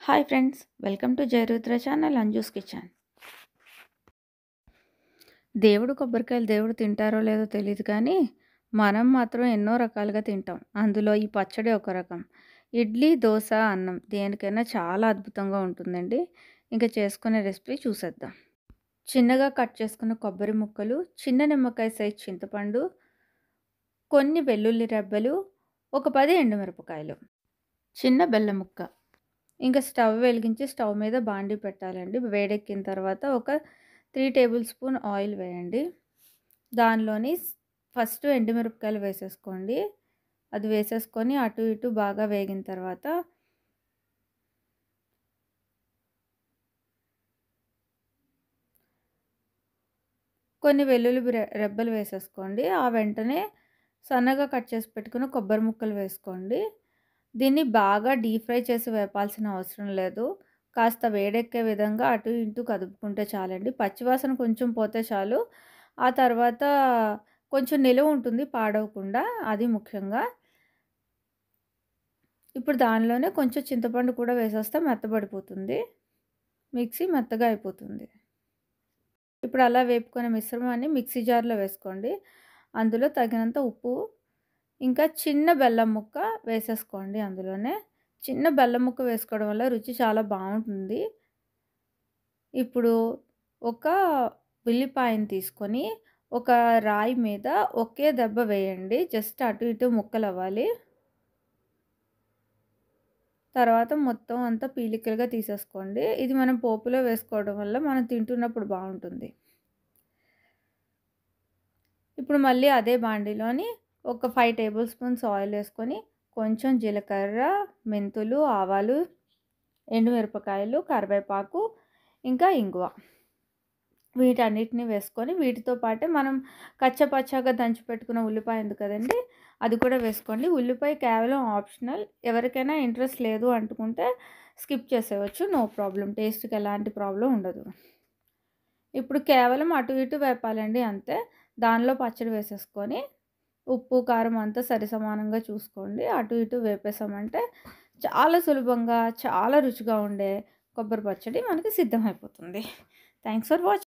Hi friends, welcome to Jayarudra channel Anju's kitchen. కొబ్బరికాయలు తింటారో లేదో తెలియదు కానీ మనం మాత్రం ఎన్నో రకాలుగా తింటాం. అందులో ఈ పచ్చడి ఒక రకం. ఇడ్లీ, దోశ, అన్నం దేనికైనా చాలా అద్భుతంగా ఉంటుందండి. ఇంకా చేసుకునే రెసిపీ చూసేద్దాం. చిన్నగా కట్ చేసుకున్న కొబ్బరి ముక్కలు, చిన్న నిమ్మకాయ సైజ్ చింతపండు, కొన్ని వెల్లుల్లి రెబ్బలు, ఒక 10 ఎండుమిరపకాయలు, చిన్న బెల్లం ముక్క. ఇంకా స్టవ్ వెలిగించి స్టవ్ మీద బాండీ పెట్టాలండి. వేడెక్కిన తర్వాత ఒక 3 టేబుల్ స్పూన్ ఆయిల్ వేయండి. దానిలోని ఫస్ట్ ఎండుమిరపకాయలు వేసేసుకోండి. అది వేసేసుకొని అటు ఇటు బాగా వేగిన తర్వాత కొన్ని వెల్లుల్లి రెబ్బలు వేసేసుకోండి. ఆ వెంటనే సన్నగా కట్ చేసి పెట్టుకున్న కొబ్బరి ముక్కలు వేసుకోండి. దీన్ని బాగా డీప్ ఫ్రై చేసి వేపాల్సిన అవసరం లేదు. కాస్త వేడెక్కే విధంగా అటు ఇటు కదుపుకుంటే చాలండి. పచ్చివాసన కొంచెం పోతే చాలు. ఆ తర్వాత కొంచెం నిలువ ఉంటుంది పాడవకుండా, అది ముఖ్యంగా. ఇప్పుడు దానిలోనే కొంచెం చింతపండు కూడా వేసేస్తే మెత్తబడిపోతుంది. మిక్సీ మెత్తగా అయిపోతుంది. ఇప్పుడు అలా వేపుకునే మిశ్రమాన్ని మిక్సీ జార్లో వేసుకోండి. అందులో తగినంత ఉప్పు, ఇంకా చిన్న బెల్లం ముక్క వేసేసుకోండి. అందులోనే చిన్న బెల్లం ముక్క వేసుకోవడం వల్ల రుచి చాలా బాగుంటుంది. ఇప్పుడు ఒక ఉల్లిపాయను తీసుకొని ఒక రాయి మీద ఒకే దెబ్బ వేయండి. జస్ట్ అటు ఇటు ముక్కలు అవ్వాలి. తర్వాత మొత్తం అంతా పీలికలుగా తీసేసుకోండి. ఇది మనం పోపులో వేసుకోవడం వల్ల మనం తింటున్నప్పుడు బాగుంటుంది. ఇప్పుడు మళ్ళీ అదే బాండీలోని ఒక 5 టేబుల్ స్పూన్స్ ఆయిల్ వేసుకొని కొంచెం జీలకర్ర, మెంతులు, ఆవాలు, ఎండుమిరపకాయలు, కరివేపాకు, ఇంకా ఇంగువ వీటన్నిటిని వేసుకొని వీటితో పాటే మనం కచ్చపచ్చగా దంచి పెట్టుకున్న ఉల్లిపాయ ఉంది కదండి, అది కూడా వేసుకోండి. ఉల్లిపాయ కేవలం ఆప్షనల్. ఎవరికైనా ఇంట్రెస్ట్ లేదు అనుకుంటే స్కిప్ చేసేయచ్చు, నో ప్రాబ్లం. టేస్ట్కి ఎలాంటి ప్రాబ్లం ఉండదు. ఇప్పుడు కేవలం అటు ఇటు వేపాలండి, అంతే. దానిలో పచ్చడి వేసేసుకొని ఉప్పు, కారం అంతా సరిసమానంగా చూసుకోండి. అటు ఇటు వేపేసామంటే చాలా సులభంగా చాలా రుచిగా ఉండే కొబ్బరి పచ్చడి మనకి సిద్ధమైపోతుంది. Thanks for watching.